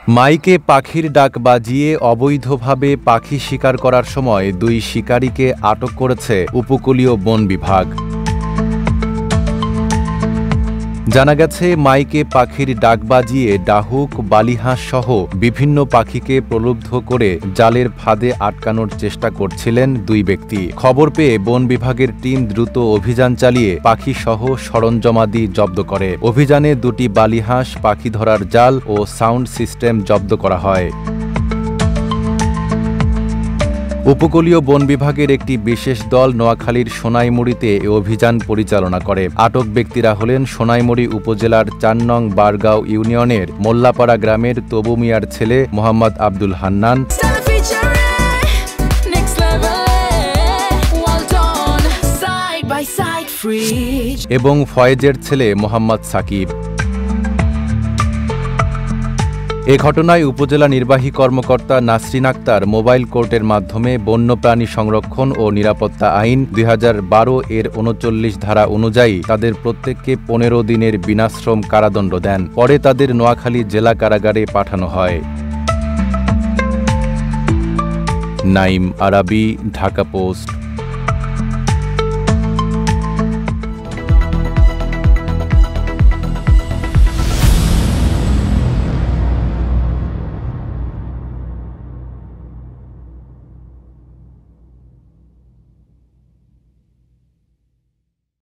মাইকে পাখির ডাক বাজিয়ে অবৈধভাবে পাখি শিকার করার সময় 2 শিকারীকে আটক করেছে উপকূলীয় বন বিভাগ। জানা গেছে, মাইকে পাখির ডাক বাজিয়ে ডাহুক, বালিহাঁস সহ বিভিন্ন পাখিকে প্রলুব্ধ করে জালের ফাঁদে আটকানোর চেষ্টা করছিলেন 2 ব্যক্তি। খবর পেয়ে বন বিভাগের টিম দ্রুত অভিযান চালিয়ে পাখি সহ সরঞ্জামাদি জব্দ করে। অভিযানে 2টি বালিহাঁস, পাখি ধরার জাল ও সাউন্ড সিস্টেম জব্দ করা হয়। উপকূলীয় বন বিভাগের একটি বিশেষ দল নোয়াখালীর সোনাইমুড়িতে এ অভিযান পরিচালনা করে। আটক ব্যক্তিরা হলেন সোনাইমুড়ি উপজেলার 4 নং বারগাঁও ইউনিয়নের মোল্লাপাড়া গ্রামের তবু মিয়ার ছেলে মোহাম্মদ আব্দুল হান্নান এবং ফয়েজের ছেলে মোহাম্মদ সাকিব। এ ঘটনায় উপজেলা নির্বাহী কর্মকর্তা নাসরিন আক্তার মোবাইল কোর্টের মাধ্যমে বন্যপ্রাণী সংরক্ষণ ও নিরাপত্তা আইন 2012 এর 39 ধারা অনুযায়ী তাদের প্রত্যেককে 15 দিনের বিনাশ্রম কারাদণ্ড দেন। পরে তাদের নোয়াখালী জেলা কারাগারে পাঠানো হয়। নাইম আরাবী, ঢাকা পোস্ট।